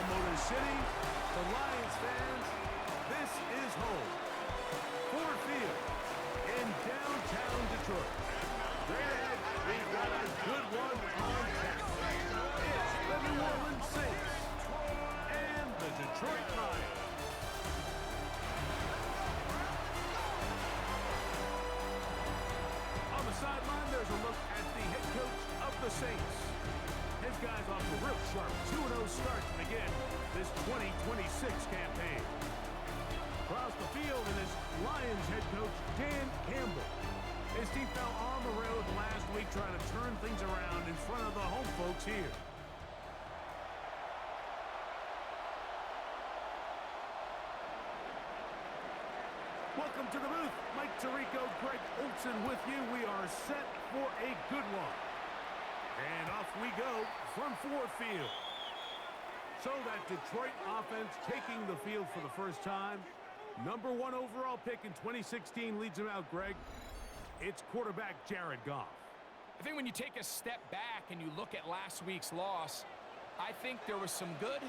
Motor City, the Lions fans, this is home. Ford Field in downtown Detroit. Straight ahead, we've got a good one on tap. It's the New Orleans Saints and the Detroit Lions. On the sideline, there's a look at the head coach of the Saints. His guys off a real sharp 2-0 start to begin this 2026 campaign. Across the field is Lions head coach Dan Campbell. His team fell on the road last week trying to turn things around in front of the home folks here. Welcome to the booth. Mike Tirico, Greg Olson with you. We are set for a good one. And off we go from Ford Field. So that Detroit offense taking the field for the first time. Number 1 overall pick in 2016 leads them out, Greg. It's quarterback Jared Goff. I think when you take a step back and you look at last week's loss, I think there was some good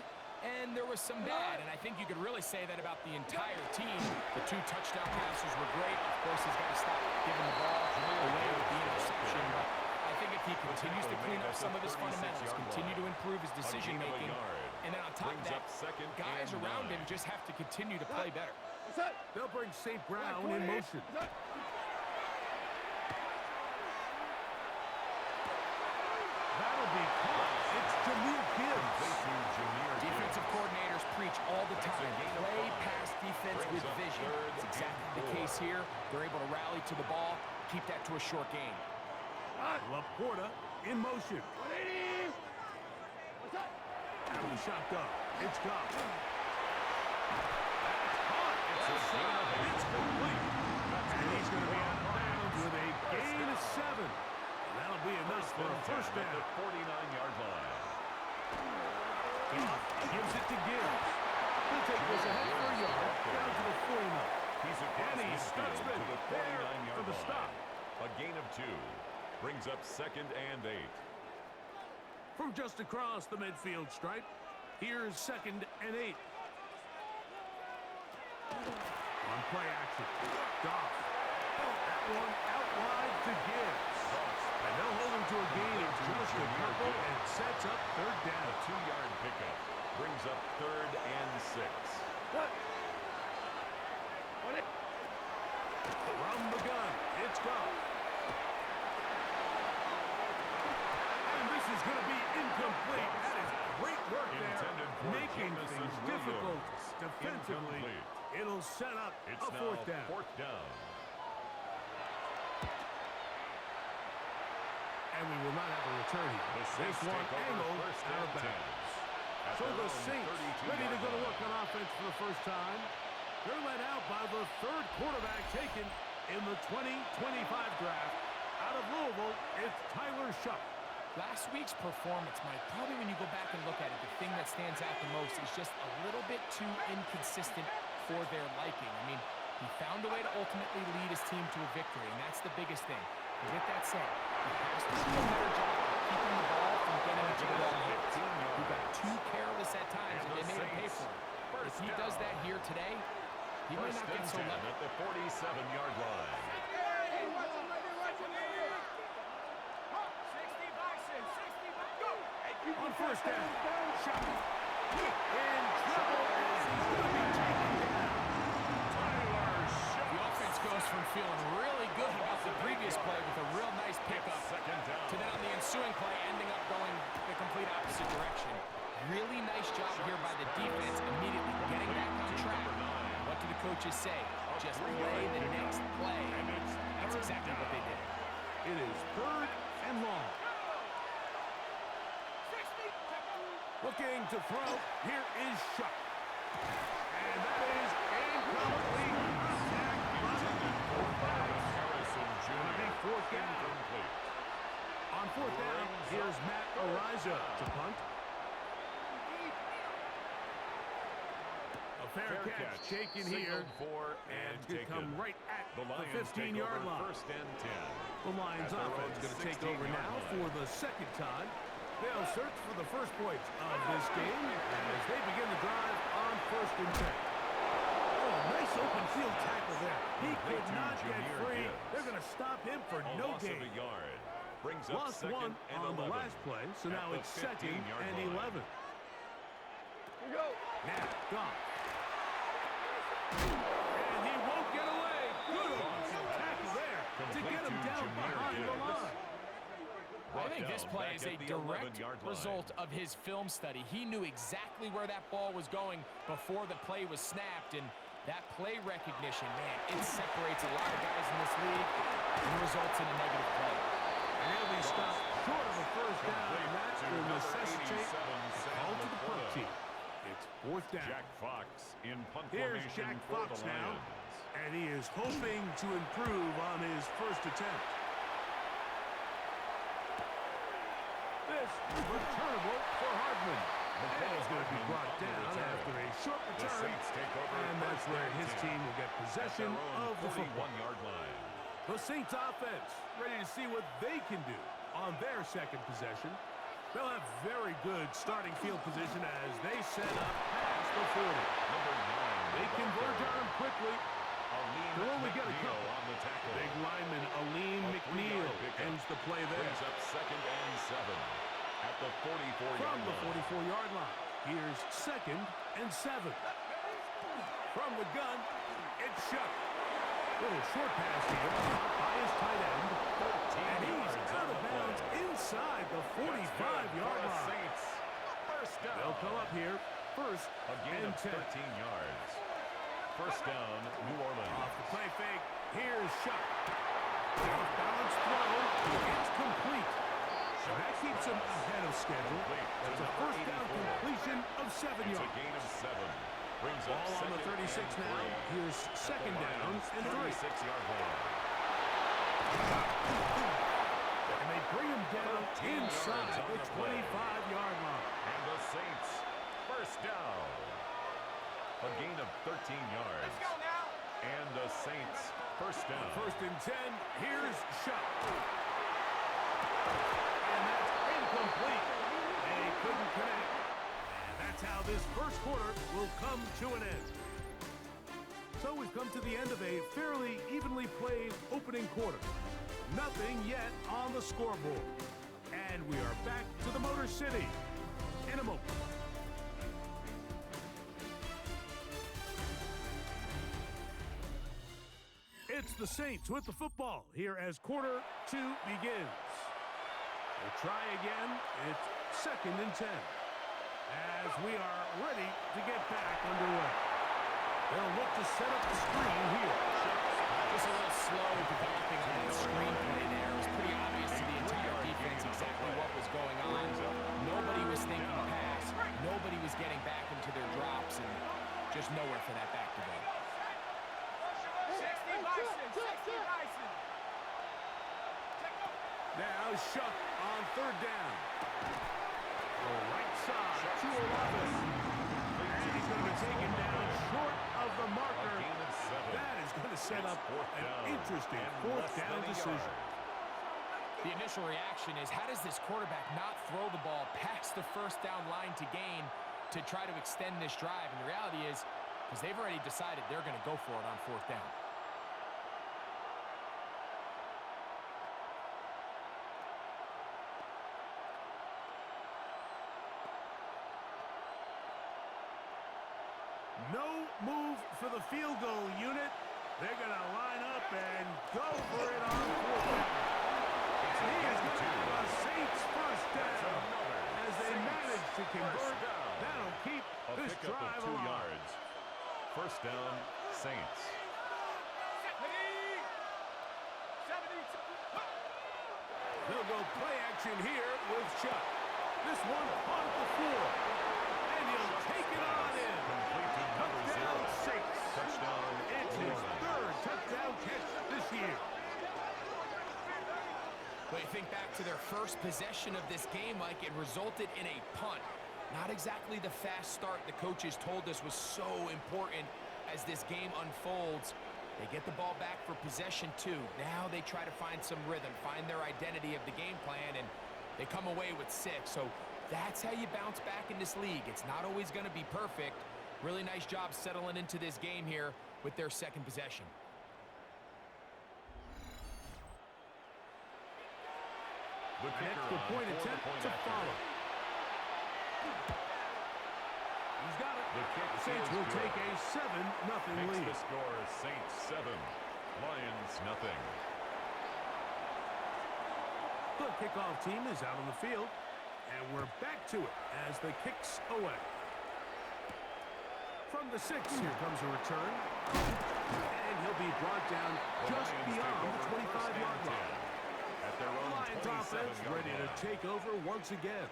and there was some bad. And I think you could really say that about the entire team. The 2 touchdown passes were great. Of course, he's got to stop giving the ball away with the interception. But I think if he continues to clean up some of his fundamentals, continue to improve his decision-making, and then on top of that, guys around him just have to continue to play better. They'll bring St. Brown in motion. That'll be caught. It's Jameer Gibbs. Defensive coordinators preach all the time. Play pass defense with vision. It's exactly the case here. They're able to rally to the ball, keep that to a short game. Laporta in motion. Out of the shotgun. It's Goff. It's a stop. It's complete. And he's going to be out of bounds with a gain of 7. And that'll be enough for a first down. At the 49-yard line. Goff gives it to Gibbs. He'll take this ahead for a yard. Down to the 49. He's across And Stutzman to the there 49-yard for the stop. line. A gain of 2. Brings up 2nd and 8. From just across the midfield stripe, here's 2nd and 8. On play action, Goff. That one out wide to Gibbs. And they'll hold him to a gain of just a couple and sets up 3rd down. A 2-yard pickup brings up 3rd and 6. From the gun, it's Goff. Is going to be incomplete. That is great work there, making things difficult defensively. It'll set up a 4th down. 4th down. And we will not have a return here. This one angled out of bounds. So the Saints ready to go to work on offense for the first time. They're led out by the 3rd quarterback taken in the 2025 draft. Out of Louisville, it's Tyler Shuck. Last week's performance, Mike, probably when you go back and look at it, the thing that stands out the most is just a little bit too inconsistent for their liking. I mean, he found a way to ultimately lead his team to a victory, and that's the biggest thing. But with that said, he has to do a better job of keeping the ball from getting into the wrong hands. He got too careless at times, and they made him pay for it. If he does that here today, he might not get so level. At the 47-yard line. On 1st down, Shuck in trouble as he's going to be taken down. Tyler Shuck. The offense goes from feeling really good about the previous play with a real nice pickup 2nd down. to then on the ensuing play ending up going the complete opposite direction. Really nice job here by the defense immediately getting back on track. What do the coaches say? Just play the next play. That's exactly what they did. It is 3rd and long. Looking to throw, here is Shuck. And that is incomplete. Attack by the fullback. Harrison Jr. 4th down. On 4th down, here's Matt Ariza to punt. A fair catch taken here. And it's going to come right at the 15-yard line. 1st and 10. The Lions offense going to take over now for the 2nd time. They'll search for the first points of this game as they begin the drive on 1st and 10. Oh, nice open field tackle there. He could not get free. They're going to stop him for no gain. Brings up Lost one on the last play, so now it's 2nd and 11. Here we go. Now, Goff. And he won't get away. Good tackle there to get him down behind the line. I think this play is a direct result of his film study. He knew exactly where that ball was going before the play was snapped, and that play recognition, man, it separates a lot of guys in this league and results in a negative play. And he'll be stopped short of a first down, and that will necessitate a call to the punt team. It's 4th down. Jack Fox in punt Here's formation Jack for Fox the now, Lions. and he is hoping to improve on his first attempt. This is returnable for Hardman. The ball is going to be brought down after a short return, and that's where his team will get possession of the football. 41-yard line. The Saints offense ready to see what they can do on their second possession. They'll have very good starting field position as they set up past the 40. Number 9. They converge on him quickly. They'll only get a couple. On the tackle. Big lineman Aleem McNeil ends the play there. Brings up 2nd and 7 at the 44-yard From the line. 44-yard line, here's 2nd and 7. From the gun, it's Shuck. Little short pass here, caught by his tight end. And he's out of bounds inside the 45-yard line. First down. They'll come up here, 1st A gain and of 10. 13 yards. First down, New Orleans. Off the play fake, here's Shuck. Off-balance throw, it's complete. So that keeps him ahead of schedule. It's a first down completion of 7 It's a yards. gain of 7. Brings up Ball on the 2nd 36 and now. 3. Here's 2nd down and 3. 36-yard line. And they bring him down inside the 25-yard line. And the Saints, first down. A gain of 13 yards. Let's go now. And the Saints, first down. 1st and 10, here's Shuck. And that's incomplete. They couldn't connect. And that's how this first quarter will come to an end. So we've come to the end of a fairly evenly played opening quarter. Nothing yet on the scoreboard. And we are back to the Motor City in a moment. It's the Saints with the football here as quarter 2 begins. We'll try again. It's 2nd and 10 as we are ready to get back underway. They'll look to set up the screen here. Just a little slow developing on that screen play there. It was pretty obvious to the entire defense exactly what was going on. Nobody was thinking pass. Nobody was getting back into their drops, and just nowhere for that back to go. 60 Bison. 60 Bison. Now Shuck on 3rd down. The right side to 11. And he's going to be taken down short of the marker. A gain of 7. That is going to set up an down. interesting And 4th less down than a decision. yard. The initial reaction is, how does this quarterback not throw the ball past the first down line to gain to try to extend this drive? And the reality is, because they've already decided they're going to go for it on 4th down. No move for the field goal unit. They're going to line up and go for it on 4th down. He is going to have a Saints first down as they manage to convert. That'll keep this Pickup drive of 2 alive. yards. First down, Saints. 72. They'll go play action here with Chuck. This one on the floor. And he'll take it on in. Complete to number 0. Touchdown, Saints. Touchdown, It's New his Orleans. 3rd touchdown catch this year. But you think back to their first possession of this game, Mike, it resulted in a punt. Not exactly the fast start the coaches told us was so important as this game unfolds. They get the ball back for possession 2. Now they try to find some rhythm, find their identity of the game plan, and They come away with 6, so that's how you bounce back in this league. It's not always going to be perfect. Really nice job settling into this game here with their second possession. The An kicker extra on point attempt to follow. He's got it. The kick Saints is will good. take a 7-0 Makes lead. the score Saints 7, Lions nothing. The kickoff team is out on the field, and we're back to it as the kicks away. From the 6, here comes a return. And he'll be brought down just beyond the 25-yard line. At their The own Lions offense 27-yard ready to line. take over once again.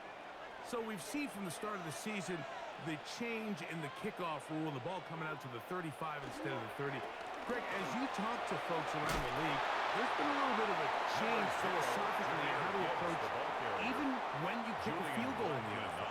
So we've seen from the start of the season the change in the kickoff rule, the ball coming out to the 35 instead of the 30. Greg, as you talk to folks around the league, there's been a little bit of a change philosophically in how to approach even when you kick a field goal in the NFL.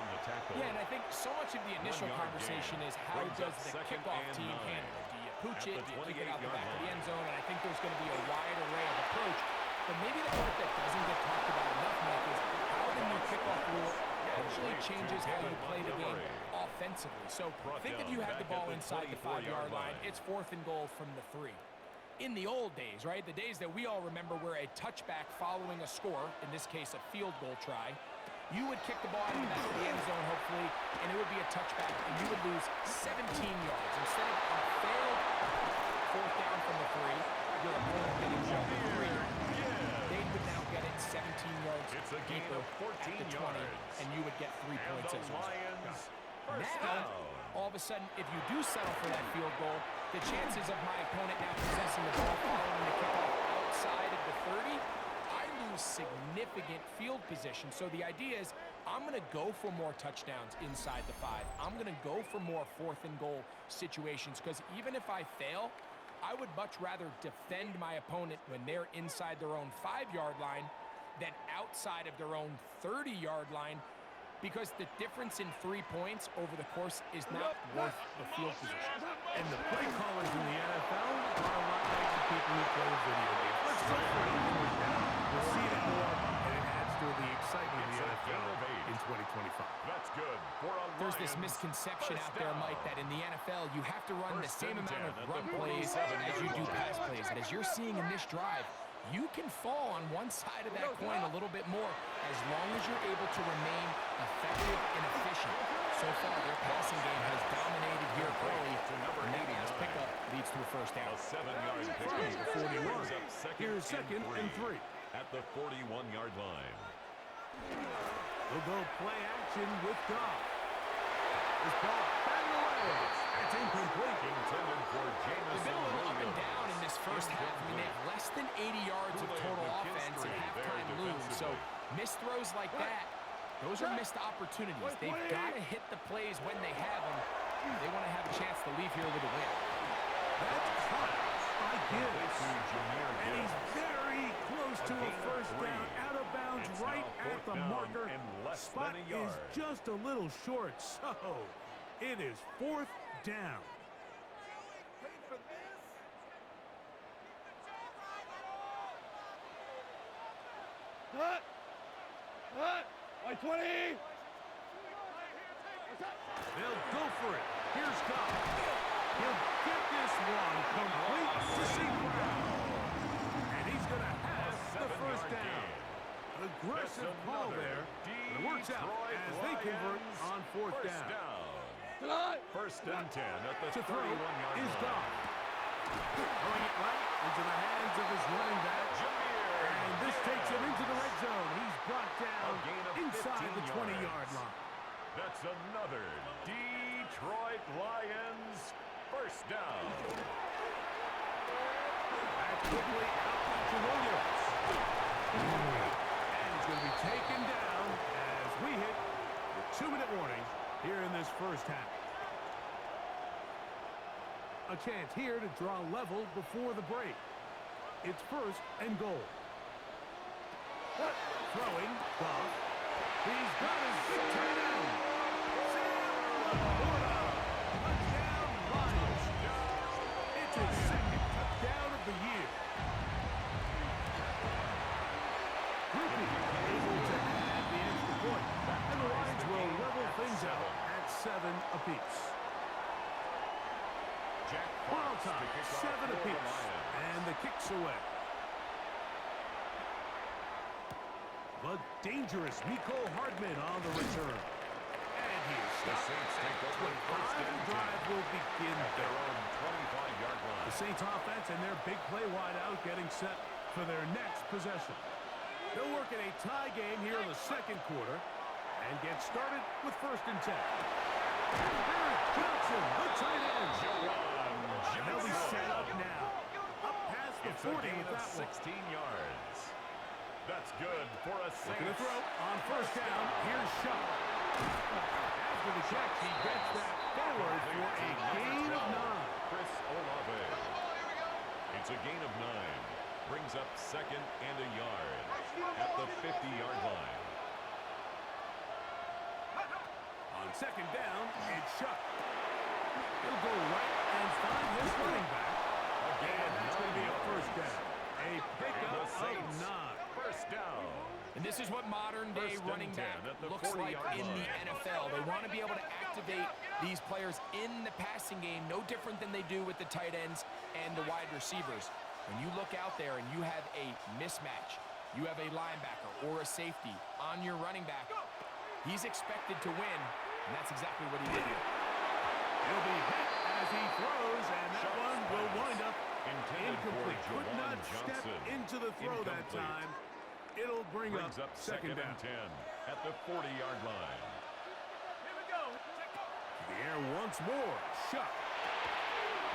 Yeah, and I think so much of the initial 1 yard conversation gain. is how Brings does up the second kickoff and team 9. handle it? Do you pooch At it? the Do you kick it out the 28-yard back of the line. end zone? And I think there's going to be a wide array of approach. But maybe the part that doesn't get talked about enough, Mike, is how the new kickoff rule actually changes how you play the game offensively. So think if you had the ball inside the 5-yard line, it's 4th and goal from the 3. In the old days, right, the days that we all remember were a touchback following a score, in this case a field goal try, you would kick the ball in the back of the end zone, hopefully, and it would be a touchback, and you would lose 17 yards. Instead of a failed 4th down from the 3, your opponent getting jumped at 3, they would now get it 17 yards It's a gain deeper of 14 at the 20, yards. and you would get 3 And points the as a result. Lions first Now, down. all of a sudden, if you do settle for that field goal, the chances of my opponent now possessing the ball following the kickoff outside of the 30, I lose significant field position. So the idea is I'm going to go for more touchdowns inside the 5. I'm going to go for more 4th and goal situations because even if I fail, I would much rather defend my opponent when they're inside their own 5-yard line than outside of their own 30-yard line, because the difference in 3 points over the course is not worth the field position. And the play callers in the NFL are a lot like the people who play video games. Let's go for it. We'll see it more, and it adds to the excitement of the NFL in 2025. That's good for a There's this Lions misconception first out there, down. Mike, that in the NFL you have to run the First same and amount 10 of at run the plays 47-yard as you do line. pass plays. And as you're seeing in this drive, you can fall on one side of that coin a little bit more as long as you're able to remain effective and efficient. So far, their passing game has dominated here early. And that last pickup leads to a first down. A 7-yard pickup. 41. Brings up Here's second and 3. At the 41-yard line. We'll go play action with Goff. This ball batted away. It's incomplete. Intended for They've been a little up and Williams. down in this first half. I mean, they have less than 80 yards of total offense and halftime lose. So missed throws like that, those are missed opportunities. They've got to hit the plays when they have them. They want to have a chance to leave here with a win. That's caught by Gibbs. To Jahmyr And he's Gibbs. very close to a gain of first 3. down, out of bounds, It's right now at 4th the down marker. and less Spot than a is yard. just a little short, so it is 4th down. By 20. They'll go for it. Here's Goff. He'll get this one complete to St. Brown. And he's going to have the first down. Aggressive call there. But it works out as they convert on 4th down. First and 10 at the To throw 31-yard is line. Goff. Throwing it right into the hands of his running back. And this takes him into the red zone. He's brought down A gain of inside 15 the 20-yard yards. line. That's another Detroit Lions first down. Back quickly out to Williams. And he's going to be taken down as we hit the 2-minute warning here in this first half. A chance here to draw level before the break. It's 1st and goal. Throwing, Goff. He's got his tight end. Sam Laporta. Touchdown, Lions. It's his 2nd touchdown of the year. Ruby able to add apiece. Jack Ball Fox to time, kick off 7 for the apiece. Lions. And the kick's away. The dangerous Mecole Hardman on the return. And he's The stopped Saints take at over 25. first and The drive 10 will begin at their there. own 25-yard line. The Saints offense and their big play wide out getting set for their next possession. They'll work in a tie game here in the second quarter and get started with 1st and 10. Barrett Johnson, the tight end. And they'll be set up now. Up past the It's 40 a gain with of that 16 one. yards. That's good for a Looking to Saints. throw on 1st down. Here's Shuck. After the catch, he gets that forward for a gain of 9. Chris Olave. It's a gain of 9. Brings up 2nd and a yard at the 50-yard line. On 2nd down, it's Shuck. He'll go right and find his running back. And that's going to be a 1st down. A pickup of 9. 1st down. And this is what modern-day 1st and running 10 back at the looks like 40-yard in the line. NFL. They want to be able to activate these players in the passing game, no different than they do with the tight ends and the wide receivers. When you look out there and you have a mismatch, you have a linebacker or a safety on your running back, he's expected to win, and that's exactly what he did here. He'll be hit as he throws, and that one will wind up Intended for incomplete. Could Jawan not step Johnson. into the throw that Incomplete. time. It'll bring Brings up 2nd down. and 10 at the 40-yard line. To the air once more. Shuck.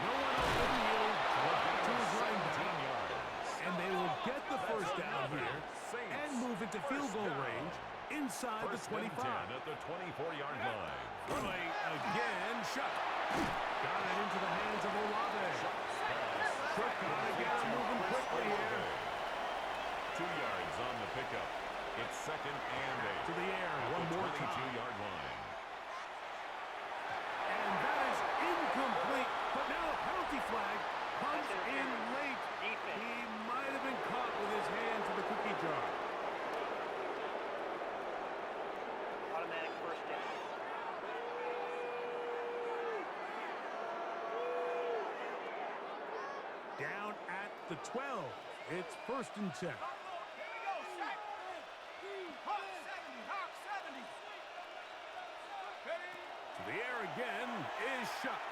No one open. He'll drop it to his running back. 17 yards. And they will get the 1st down here Saints. and move into field goal range inside the 1st and 10 25. at the 24-yard line. Throwing again. Shuck. Got it into the hands of Olave. Shuck got to get him moving quickly here. 2 yards on the pickup. It's 2nd and 8. To the air at one the more time. 22-yard line. And that is incomplete. But now a penalty flag comes in late. He might have been caught with his hands in the cookie jar. Automatic 1st down. Down at the 12. It's 1st and 10. To the air again is Shuck.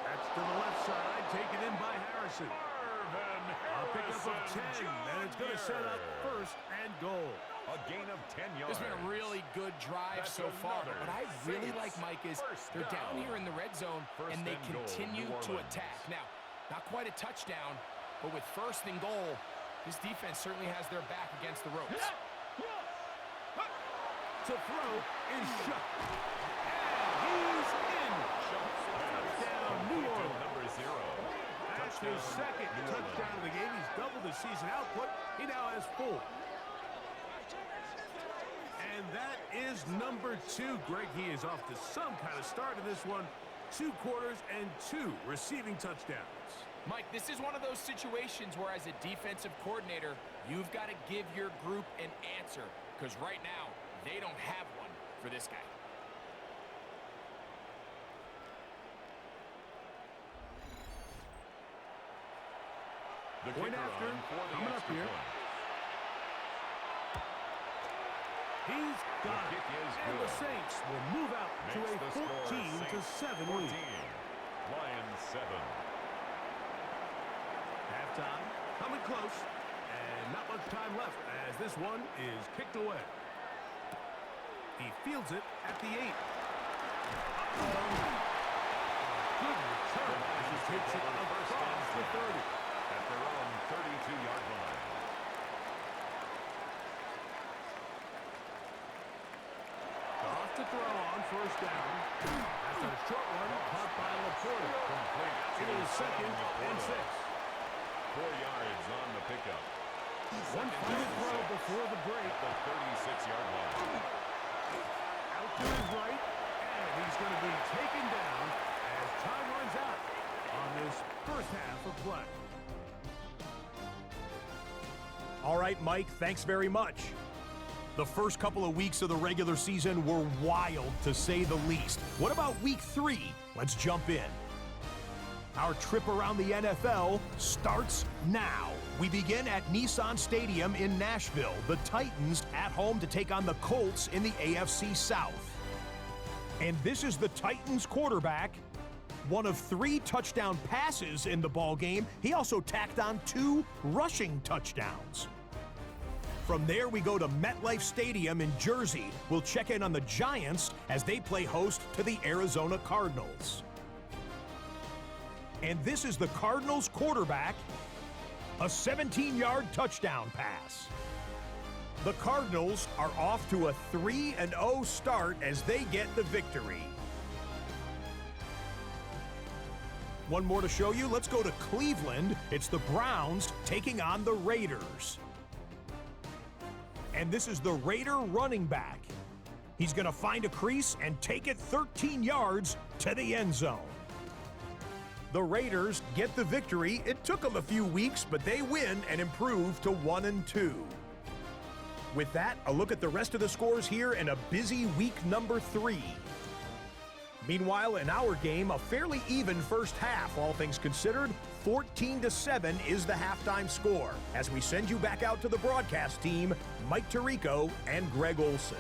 That's to the left side, taken in by Harrison. A pickup of 10, and it's going to set up 1st and goal. A gain of 10 yards. It's been a really good drive That's so far. another But what I really Saints like, Mike, is 1st they're down down. here in the red zone, 1st and they and goal, continue New to Orleans. attack. Now, not quite a touchdown, but with 1st and goal, this defense certainly has their back against the ropes. To throw is Shuck. And he's in. Touchdown, New Orleans. Number 0. That's his second touchdown of the game. He's doubled his season output. He now has 4. And that is number 2. Greg, he is off to some kind of start in this one. 2 quarters and 2 receiving touchdowns. Mike, this is one of those situations where as a defensive coordinator, you've got to give your group an answer. Because right now, they don't have one for this guy. The Point kicker after, on for the coming up extra here. point. He's got The it. kick is And the good. Saints will move out to Makes a the score 14-7 14. lead. Lions 7. Halftime coming close, and not much time left as this one is kicked away. He fields it at the 8. Good return as he takes it across the 30. At their own 32-yard line. Off to throw on 1st down. That's a short one caught by Laporta. Complete. It is 2nd and 6. 4 yards on the pickup. One final throw before the break. At the 36-yard line. Out to his right, and he's going to be taken down as time runs out on this 1st half of play. All right, Mike, thanks very much. The first couple of weeks of the regular season were wild, to say the least. What about week 3? Let's jump in. Our trip around the NFL starts now. We begin at Nissan Stadium in Nashville. The Titans at home to take on the Colts in the AFC South. And this is the Titans quarterback. One of 3 touchdown passes in the ballgame. He also tacked on 2 rushing touchdowns. From there, we go to MetLife Stadium in Jersey. We'll check in on the Giants as they play host to the Arizona Cardinals. And this is the Cardinals quarterback, a 17-yard touchdown pass. The Cardinals are off to a 3-0 start as they get the victory. One more to show you. Let's go to Cleveland. It's the Browns taking on the Raiders. And this is the Raider running back. He's going to find a crease and take it 13 yards to the end zone. The Raiders get the victory. It took them a few weeks, but they win and improve to 1-2. With that, a look at the rest of the scores here in a busy week number 3. Meanwhile, in our game, a fairly even first half, all things considered. 14-7 is the halftime score. As we send you back out to the broadcast team, Mike Tirico and Greg Olson.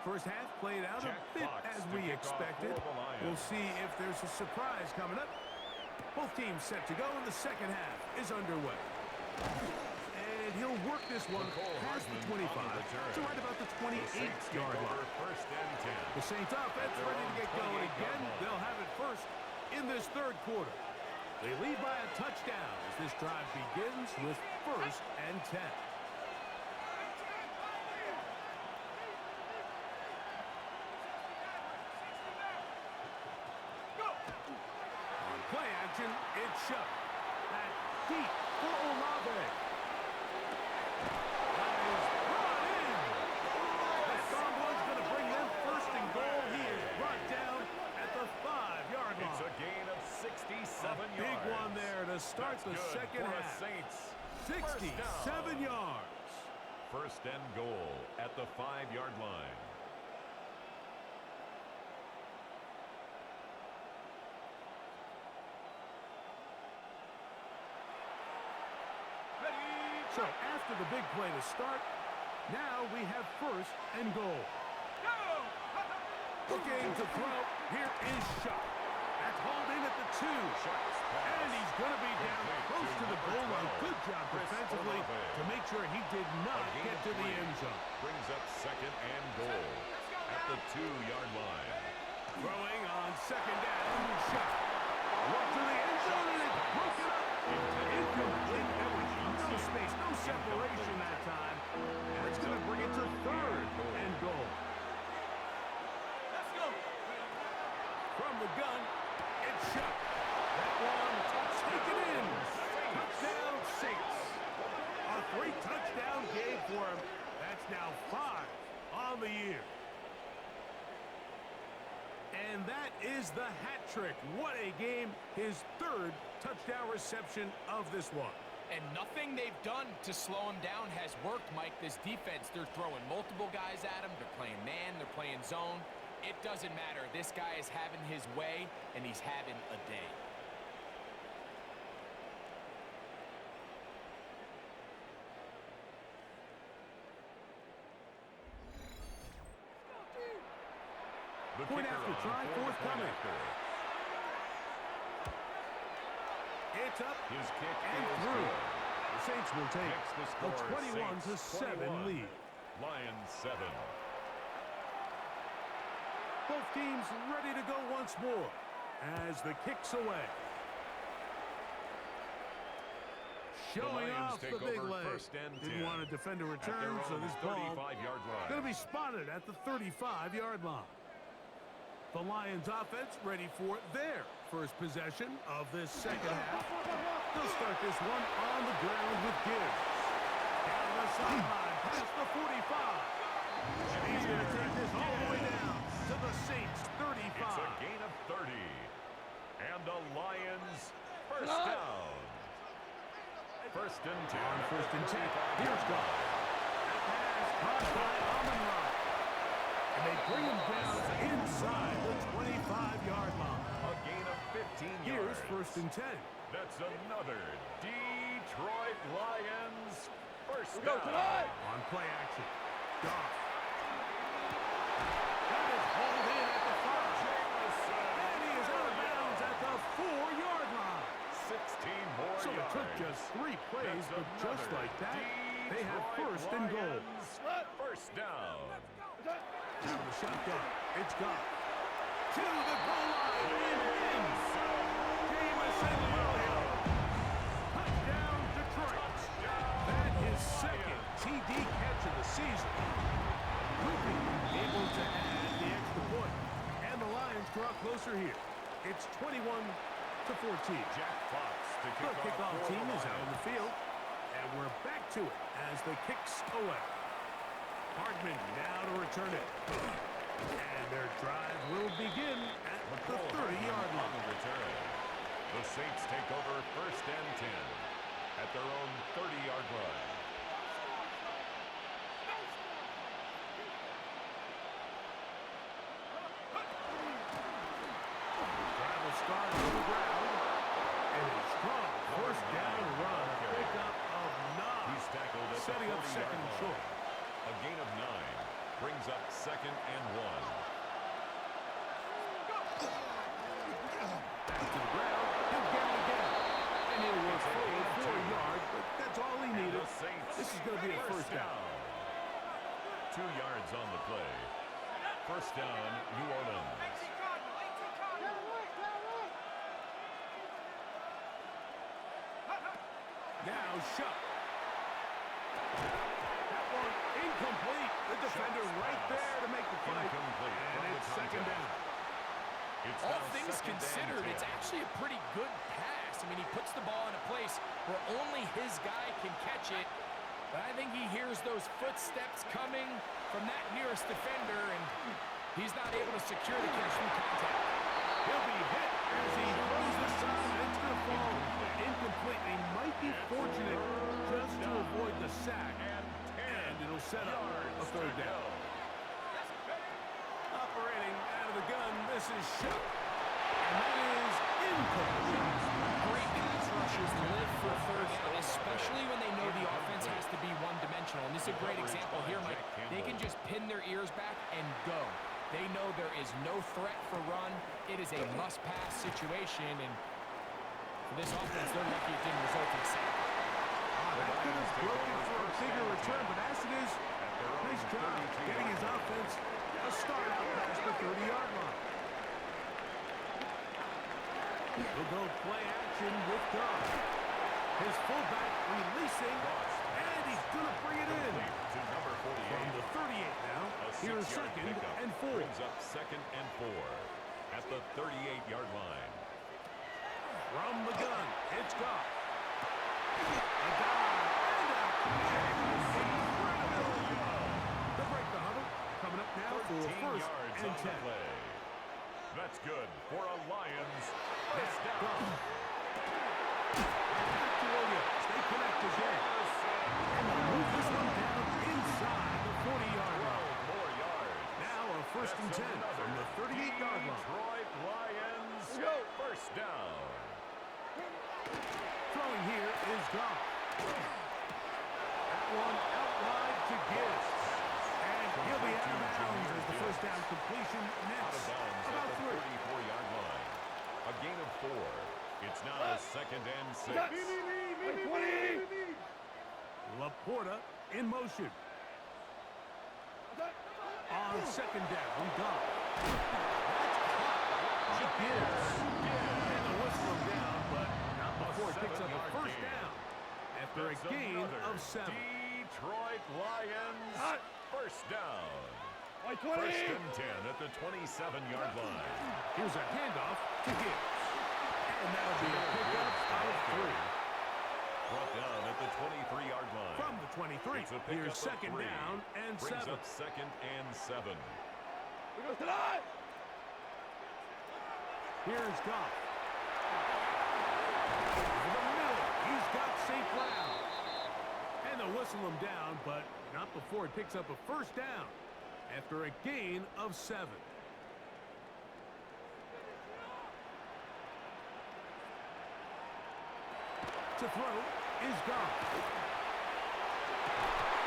First half played out a bit as we expected. We'll see if there's a surprise coming up. Both teams set to go, and the second half is underway. And he'll work this one past the 25 to right about the 28-yard line. The Saints offense ready to get going again. They'll have it first in this third quarter. They lead by a touchdown as this drive begins with 1st and 10. Play action, it's shut. Back deep for Olave. That is brought in. The Cowboys going to bring them 1st and goal. He is brought down at the 5-yard line. It's a gain of 67 yards. Big one there to start the second half. Saints. 67 yards. 1st and goal at the 5-yard line. So after the big play to start, now we have 1st and goal. Looking to throw. Here is Shuck. That's hauled in at the 2. And he's going to be down close to the goal line. Good job defensively to make sure he did not get to the end zone. Brings up 2nd and goal at the 2-yard line. Throwing on 2nd down. Shuck. Right to the end zone, and it's broken up. Incomplete. There was no space, no separation that time. And it's going to bring it to 3rd and goal. Let's go. From the gun, it's shot. That one taken in. Touchdown Saints. A 3-touchdown game for him. That's now 5 on the year. And that is the hat trick. What a game. His 3rd touchdown reception of this one. And nothing they've done to slow him down has worked, Mike. This defense, they're throwing multiple guys at him. They're playing man, they're playing zone. It doesn't matter. This guy is having his way, and he's having a day. Point after try, forthcoming. It's up His kick and is through. good. The Saints will take Makes the a score 21-7 Saints lead. Lions 7. Both teams ready to go once more as the kick's away. Showing off the big leg. Didn't want to defend a return, so this ball going to be spotted at the 35-yard line. The Lions offense ready for their first possession of this second half. They'll start this one on the ground with Gibbs. Down the sideline, past the 45. And he's going to take this all the way down to the Saints' 35. It's a gain of 30. And the Lions first down. First and 10. On first and 10, here's God. That pass caught by Amon-Ra. And they bring him down inside the 25-yard line. A gain of 15 yards. Here's first and 10. That's another Detroit Lions first Go down. tonight. On play action. Goff. That is hauled in at the 5. And he is out of bounds at the 4-yard line. 16 more So it yards. took just 3 plays, but just like that, they have first and goal. First down. Now the shotgun. It's Goff. To the goal line and in. Jameson Williams. Touchdown, Detroit. That is second TD catch of the season. Lupe able to add the extra point. And the Lions draw closer here. It's 21-14. Jack Fox to The kick kickoff off team is out on the field. And we're back to it as the kick's away. Hardman now to return it. And their drive will begin at the 30-yard on line. the return. The Saints take over first and 10 at their own 30-yard line. Drive will start on the ground. And a strong first down run. Pickup of 9. He's tackled at Setting the up 40-yard second and line. short. A gain of 9 brings up second and 1. Back to the ground. He'll get it again. And he'll work forward 4 yards, but that's all he needed. The Saints This is going to be a first down. 2 yards on the play. First down, New Orleans. Now Shuck. That one incomplete. The defender right there to make the fight. Incomplete And from the it's second contact. down. It's All now things second and considered, 10. it's actually a pretty good pass. I mean, he puts the ball in a place where only his guy can catch it. But I think he hears those footsteps coming from that nearest defender, and he's not able to secure the catch from contact. He'll be hit as he throws this time, and it's going to fall incomplete. They might be fortunate just to avoid the sack, and it'll set up a third down. Operating out of the gun, this is Shuck, and that is incomplete. Great pass rushers live for a third down, especially when they know the offense has to be one-dimensional. And this is a great example here, Mike. They can just pin their ears back and go. They know there is no threat for run. It is a must-pass situation, and for this offense, they're lucky it didn't result in a sack. That could have broken for a bigger return, but as it is, nice job getting his offense a start out past the 30-yard line. He'll go play action with Goff. His fullback releasing, and he's going to bring it in. To number 48. From the 38 now, here's 6-yard second pickup and 4. brings up second and 4 at the 38-yard line. From the gun, it's Goff. A dive and a catch. Incredible. To break the huddle, coming up now for 13 first yards and on 10. the play. That's good for a Lions first Goff. down. Back to Williams. They connect again. And they'll move this one down inside the 40-yard line. More yards. Now a first and 10 from the 38-yard line. Detroit Lions first down. Throwing here is Goff. That one out wide to Gibbs. And he'll be out of bounds as the first down completion Out nets of bounds about at the 3. 34-yard line. A gain of 4. It's now second and 6. Like 20. Laporta in motion. On second down, Goff. That's caught by Gibbs. And the whistle down, but not before it picks up a first down. After a gain of 7. Detroit Lions first down. Like First 20. and 10 at the 27-yard line. Here's a handoff to Gibbs. And that'll be a pickup of 3. Brought down at the 23-yard line. From the 23, It's a pickup here's of second 3. down and Brings 7. up second and 7. Here goes tonight. Here's Goff. Over the middle, he's got safe ground. And they'll whistle him down, but not before he picks up a first down after a gain of 7. To throw is Goff.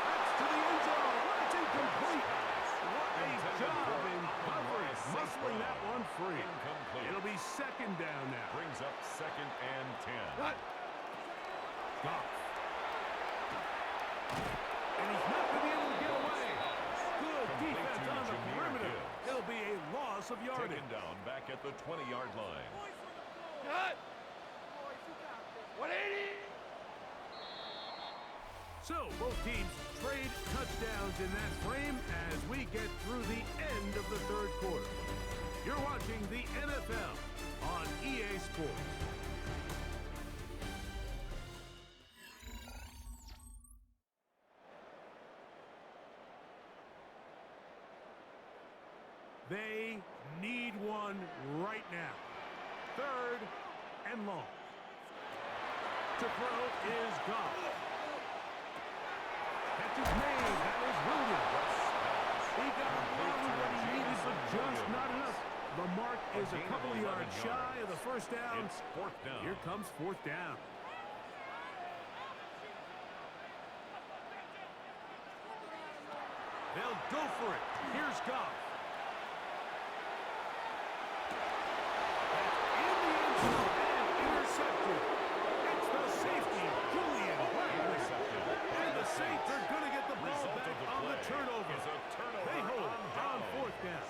That's to the end zone. That's incomplete. What a job in coverage, muscling that one free. Incomplete. It'll be second down now. Brings up second and 10. Cut. Goff. And he's not going to be able to get away. Good Complete defense to on the Jameer perimeter. Gibbs. It'll be a loss of yardage. Taken down back at the 20-yard line. Cut. 180. So, both teams trade touchdowns in that frame as we get through the end of the third quarter. You're watching the NFL on EA Sports. They need one right now. Third and long. To throw is Goff. Catch is made. That is Williams. He got probably what he needed, but just not enough. The mark is a couple of yards shy of the first down. It's fourth down. Here comes fourth down. They'll go for it. Here's Goff. In the end zone and intercepted. It's the safety, Julian Bradley. And the Saints are going to get the ball Result of back the on the play turnover. is a turnover They hold on on down. fourth down.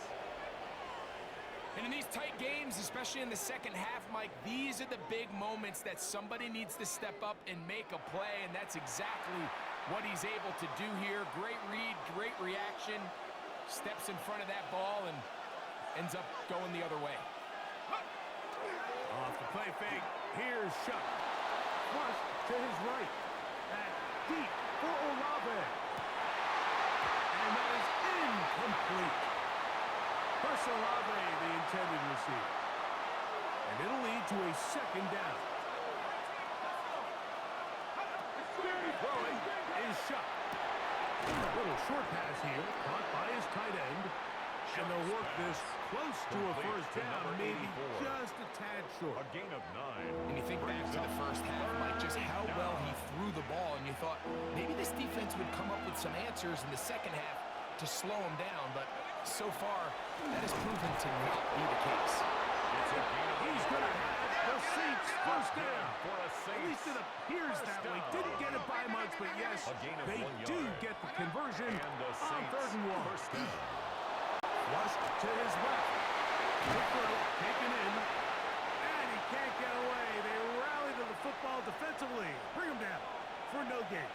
And in these tight games, especially in the second half, Mike, these are the big moments that somebody needs to step up and make a play, and that's exactly what he's able to do here. Great read, great reaction, steps in front of that ball and ends up going the other way. Off the play fake, here's Shuck. Flush to his right. Back deep for Olave. And that is incomplete. Chris Olave, the intended receiver. And it'll lead to a second down. Throwing is Shuck. A little short pass here, caught by his tight end. And they'll work this close to a first down, maybe just a tad short. A gain of 9. And you think back to the first half, Mike, just how well he threw the ball, and you thought maybe this defense would come up with some answers in the second half to slow him down, but so far, that has proven to not be the case. He's going to have the Saints first down. For a At least it appears that way. Didn't get it by much, but yes, A gain of they 1 do yard. get the conversion And the on Saints third and 1. first down. Flush to his left. The throw taken in. And he can't get away. They rally to the football defensively. Bring him down for no gain.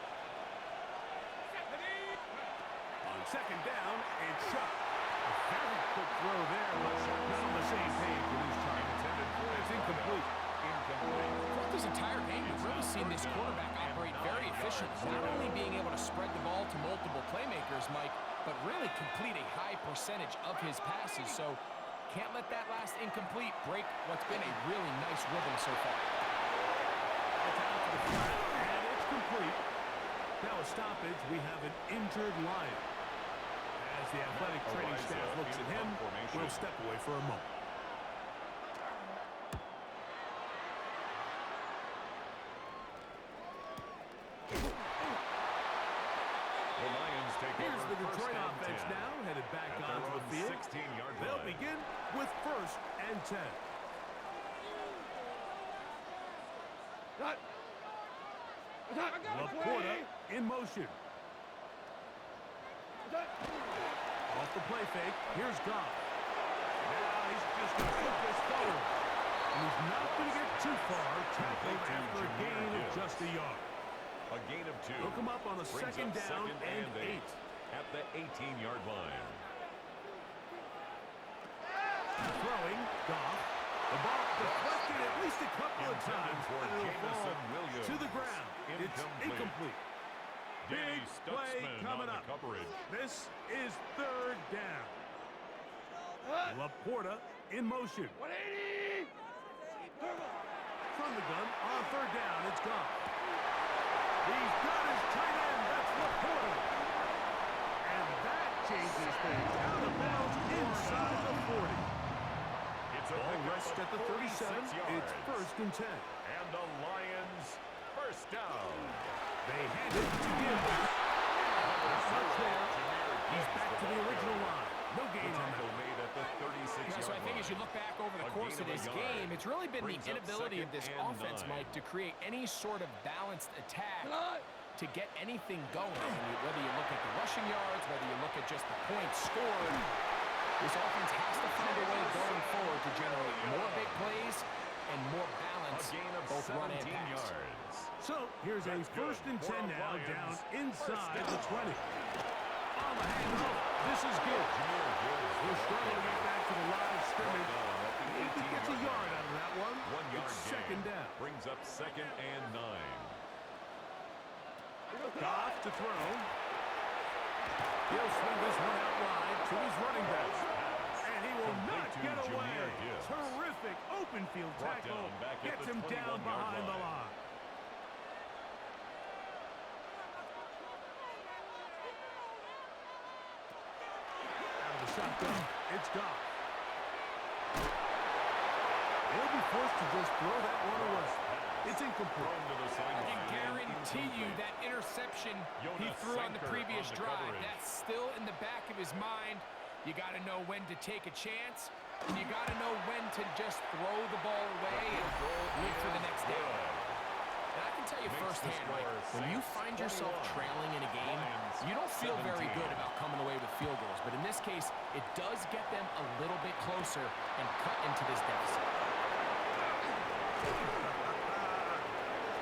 On second down, it's Shuck. A very quick throw there. Not on the same page with his time. It's incomplete. Throughout this entire game, we've really seen this quarterback operate very efficient, not only being able to spread the ball to multiple playmakers, Mike, but really complete a high percentage of his passes. So can't let that last incomplete break what's been a really nice rhythm so far. And it's complete. Now a stoppage, we have an injured Lion. As the athletic training staff looks at him, we'll step away for a moment. The Lions take Here's over the Detroit first and offense 10. now, headed back At their onto the own field. 16-yard They'll line. begin with first and 10. Cut. Cut. Laporta in motion. Cut. Off the play fake, here's Goff. Now he's just going to flip this forward. And he's not going to get too far, tackled after a gain of just a yard. A gain of 2. Hook him up on a Brings second up down second and 8. At the 18-yard line. Throwing, Goff. The ball deflected at least a couple of Intended times. for And it'll Jameson fall Williams. to the ground. It's incomplete. Danny Big play Stutzman coming on up. the coverage. This is third down. Laporta in motion. 180. From the gun on third down. It's gone. He's got his tight end. That's Laporta. And that changes things. Out of bounds inside the 40. It's a Ball pickup rests of at the 37. 46 yards. It's first and 10. And the Lions first down. They hand it to Gibbs. Not much there. He's back to the original line. No gain on that. Tackle made at the 36-yard Yeah, so I think as you look back over the course of this game, it's really been the Brings up inability of this second and offense, 9. Mike, to create any sort of balanced attack to get anything going. I mean, whether you look at the rushing yards, whether you look at just the points scored, this offense has to find a way going forward to generate more big plays and more balance, A gain of both run and 17 pass. yards. So here's a That's first and good 10 for now, Lions. down First inside down. the 20. On the handoff, this is good. We're struggling to get back to the line of scrimmage. He gets a yard out of that one. 1 yard It's gain. second down. Brings up second and 9. Goff to throw. He'll swing this one out wide to his running back. And he will not Complete to get away. Jahmyr Gibbs. Terrific open field Brought tackle. down back at Gets the him down 21-yard behind the line. line. Out of the shotgun, it's Goff. He'll be forced to just throw that one away. It's incomplete. Thrown to the I sideline. can guarantee you that interception he Jonas threw on the Sanker previous on the drive, coverage. that's still in the back of his mind. You got to know when to take a chance, and you got to know when to just throw the ball away and look for the next down. And I can tell you Makes the firsthand, Mike, score when you Saints find yourself 21, trailing in a game, Lions you don't feel very 17. good about coming away with field goals. But in this case, it does get them a little bit closer and cut into this deficit.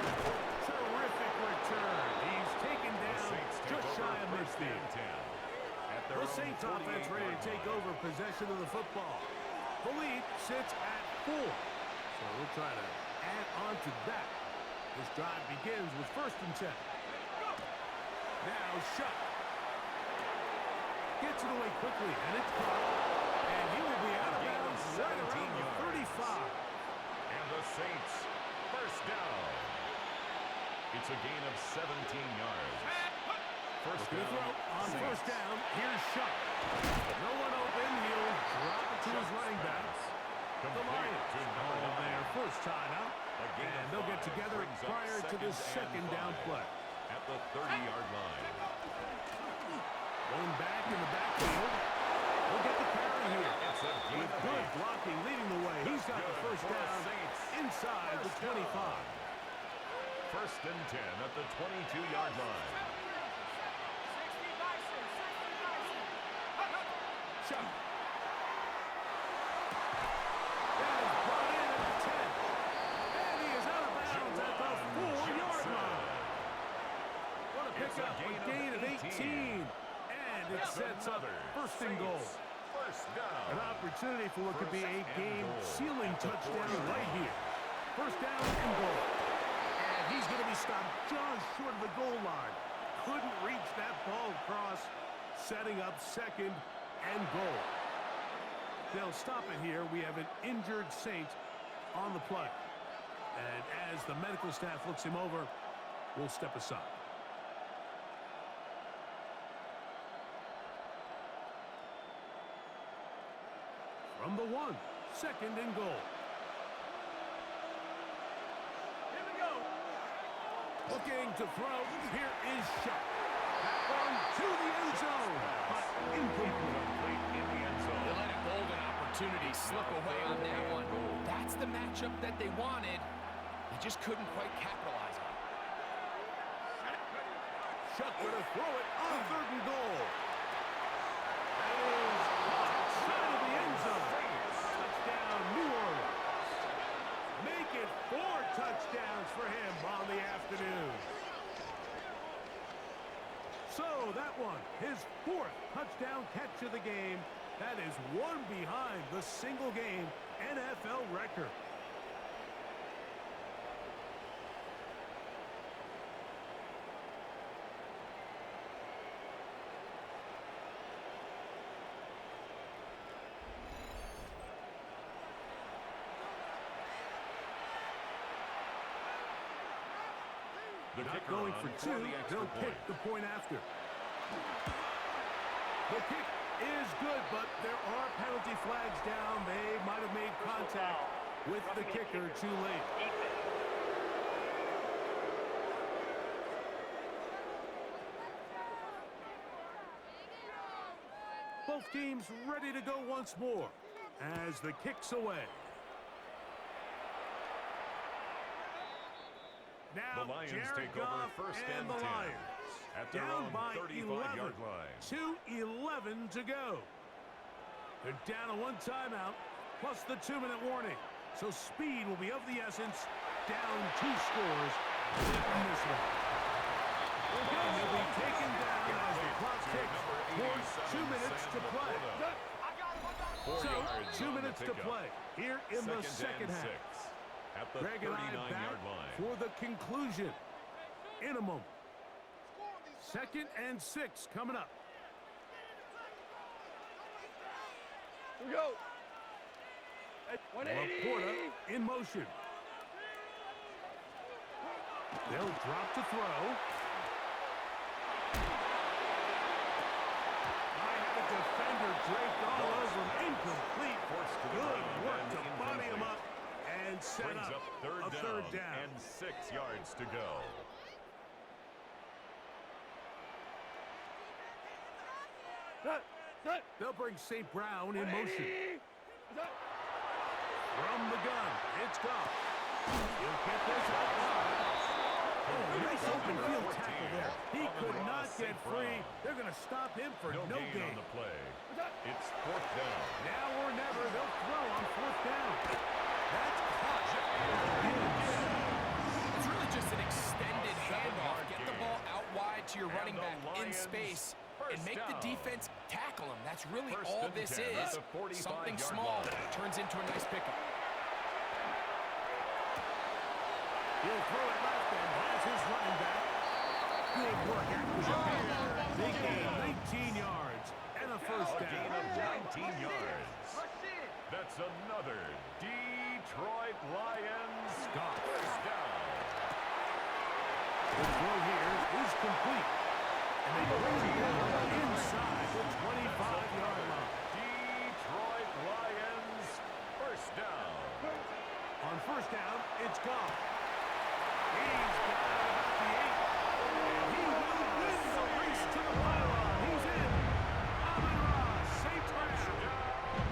Terrific return. He's taken The down Saints take just shy over of first midfield. and 10. At their The own Saints offense ready to 48-yard take line. over possession of the football. The lead sits at 4. So we'll try to add on to that. This drive begins with first and 10. Now Shuck. Gets it away quickly, and it's caught. And he will be out of Gain of bounds right 17 around the yards. 35. And the Saints first down. It's a gain of 17 yards. First Looking to throw down. on Saints. first down. Here's Shuck. No one open. He'll drop it to his running back. The Complete Lions to number on 9. their first time out. A gain And of they'll get 5 together brings up prior to the second and down 5 play. at the 30-yard line. Going back in the backfield. We'll get the carry here. It's a gain With of good 8. blocking leading the way. He's got the Good first for the down Saints. inside the First down. 25. First and 10 at the 22-yard line. Shuck. That is brought in at the 10. And he is out of bounds at the 4-yard line. What a It's a pickup. A gain of 18. And it That's sets up another first and goal. Saints First down. An opportunity for what could be a First and game-sealing goal. touchdown right here. First down and goal. And he's going to be stopped just short of the goal line. Couldn't reach that ball across, setting up second and goal. They'll stop it here. We have an injured Saint on the play. And as the medical staff looks him over, we'll step aside. From the 1, second and goal. Here we go. Looking to throw. Here is Shuck. That one to the end zone, but incomplete. Complete in the end zone. They let a golden opportunity slip away on that one. That's the matchup that they wanted. They just couldn't quite capitalize on it. Shuck going to throw it on third and goal. That is caught side of the end zone. Touchdown, New Orleans. Make it 4 touchdowns for him on the afternoon. So that one, his 4th touchdown catch of the game, That is one behind the single-game NFL record. The Not kicker going on for the two, extra they'll point. kick the point after. The kick is good, but there are penalty flags down. They might have made contact with the kicker too late. Both teams ready to go once more as the kick's away. Now, The Lions Jared take over Goff first and and the 10 Lions at their down own by 35-yard 11. line. 2:11 to go. They're down to one timeout, plus the 2-minute warning. So speed will be of the essence. Down 2 scores in this one. And they'll be taken down as the clock ticks towards 2 minutes to play. So, 2 minutes to play here in the second half. At the Greg and I 39-yard back line. for the conclusion in a moment. 2nd and 6 coming up. Here we go. At 180. Laporta in motion. They'll drop to throw. I had a defender draped all over him. Incomplete. Good work to body him up and set Brings up up a third down. and 6 yards to go. They'll bring St. Brown in motion. From the gun, it's Goff. He'll get this out wide. Oh, nice open field tackle there. He could not get free. They're going to stop him for no gain gain. on the play. It's 4th down. Now or never, they'll throw on 4th down. That's caught. It's really just an extended handoff. Get the ball out wide to your running back in space and make the defense tackle him. That's really all this is. Something small turns into a nice pickup. He'll throw it left and has his running back. Good work after the big gain, 19 yards and a first A gain down. of 19 yards. That's another Detroit Lions first down. The throw here is complete. And they bring the ball inside the 25-yard line. Detroit Lions first down. On first down, it's Goff. He's got about the 8. And he will win the race to the pylon. He's in. Amon-Ra, St.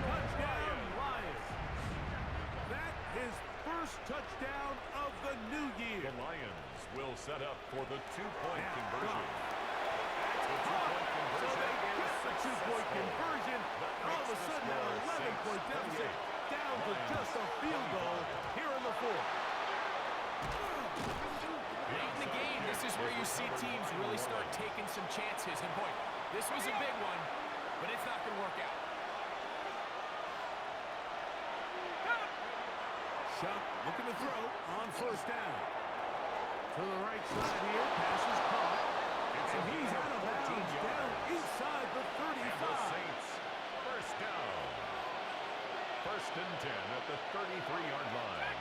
Touchdown, Lions. That is first touchdown of the new year. The Lions will set up for the two-point Now, conversion. Goff. The two-point So they conversion get the is two-point successful. conversion. That All of makes a the sudden, score an 11-point Saints deficit 38. down to just a field goal here in the 4th. Late in the game, this is where you see teams really start taking some chances. And boy, this was a big one, but it's not going to work out. Shuck looking to throw on first down. To the right side here, pass is caught. And he's out of bounds down inside the And the 35. Saints first down. 1st and 10 at the 33-yard line.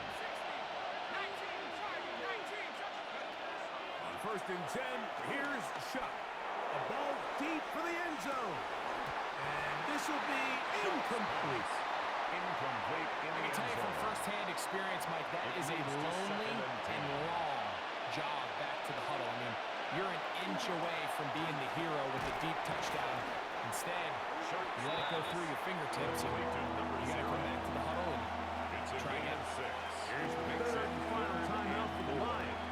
On 1st and 10, here's Shuck. A ball deep for the end zone. And this will be incomplete. Incomplete in I the can tell end you from zone. firsthand experience, Mike, that It is a moves to lonely 2nd and 10. and long jog back to the huddle. I mean, you're an inch away from being the hero with a deep touchdown. Instead, you let it go through your fingertips, and you got to come back to the huddle and It's a try gain again. of 6. Here's the third and final timeout for the Lions.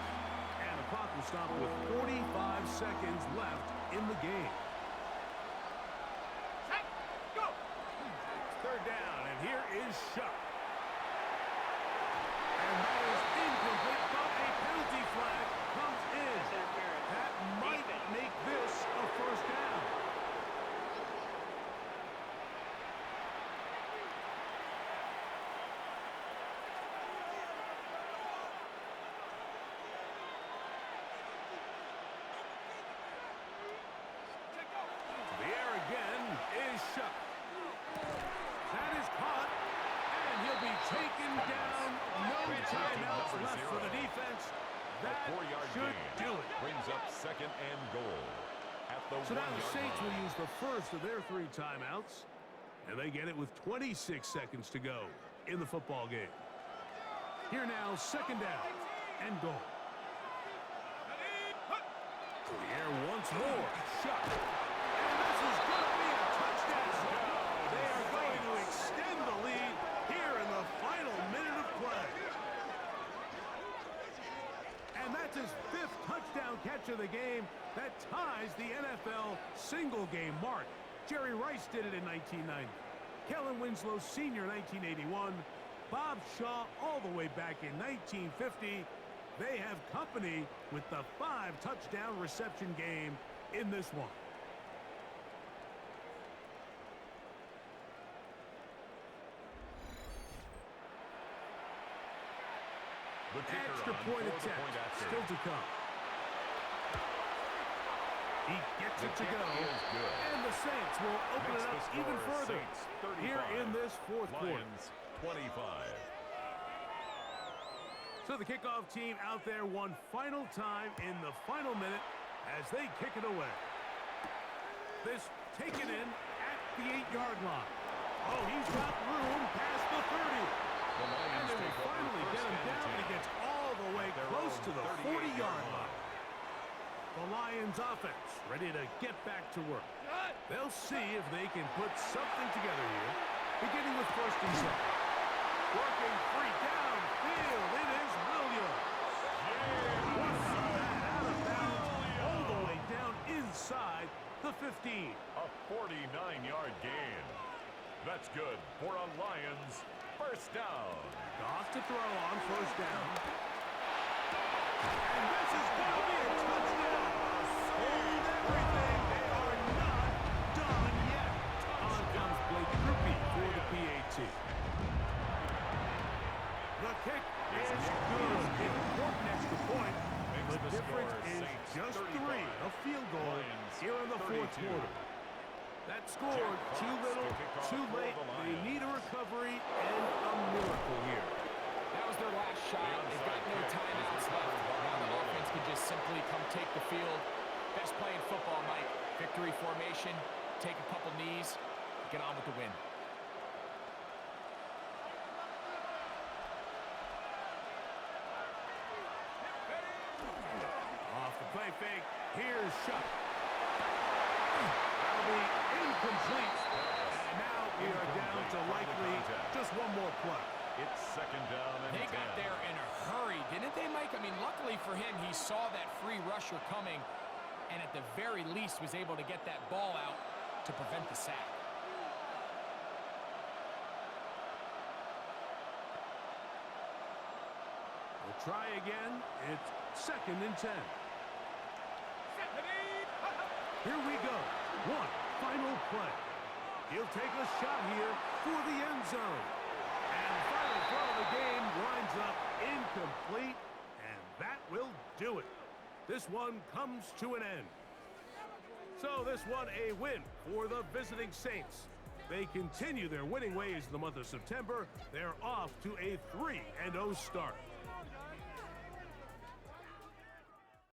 And the clock will stop with 45 seconds left in the game. Third down, and here is Shuck. And that is incomplete, but a penalty flag comes in. That might make this a first down. is shut. That is caught, and he'll be taken down. No timeouts left for the defense. That 4-yard should gain do it. brings up second and goal at the So now the 1-yard Saints line. will use the first of their 3 timeouts, and they get it with 26 seconds to go in the football game. Here now, second down and goal. To the air once more. Shot. And this is going to be a touchdown. They are going to extend the lead here in the final minute of play. And that's his 5th touchdown catch of the game. That ties the NFL single-game mark. Jerry Rice did it in 1990. Kellen Winslow Sr. 1981. Bob Shaw all the way back in 1950. They have company with the 5-touchdown reception game in this one. The kicker Extra on point for the attempt point after. still to come. He gets it to kick go, is good. and the Saints will open Makes it the up score even further Saints 35, here in this 4th quarter. Lions 25. So the kickoff team out there one final time in the final minute as they kick it away. This taken in at the 8-yard line. Oh, he's got room past the 30. The Lions And they will take over finally get first him and down, 10. and he gets all the way Their close own to the 38-yard 40-yard line. line. The Lions offense ready to get back to work. They'll see if they can put something together here, beginning with first and 10. Working free downfield, it is Williams. Out of bounds, all the way down inside the 15. A 49-yard gain. That's good for a Lions first down. Off to throw on first down. And this is going to be a touchdown. Hold everything. They are not done yet. On comes Blake Rupe for the PAT. The kick is good. Important extra point. The difference is just 3. A field goal here in the 4th quarter. That scored too little, too late. They need a recovery and a miracle here. That was their last shot. They've got no timeouts left. Now the offense can just simply come take the field. Best play in football, Mike. Victory formation, take a couple knees, get on with the win. Off the play fake. Here's shot. That'll be incomplete. And now we are down to likely just one more play. It's second down and They 10. got there in a hurry, didn't they, Mike? I mean, luckily for him, he saw that free rusher coming and at the very least was able to get that ball out to prevent the sack. We'll try again. It's second and 10. Here we go. One final play. He'll take a shot here for the end zone. And the final throw of the game winds up incomplete, and that will do it. This one comes to an end. So this one a win for the visiting Saints. They continue their winning ways in the month of September. They're off to a 3-0 start.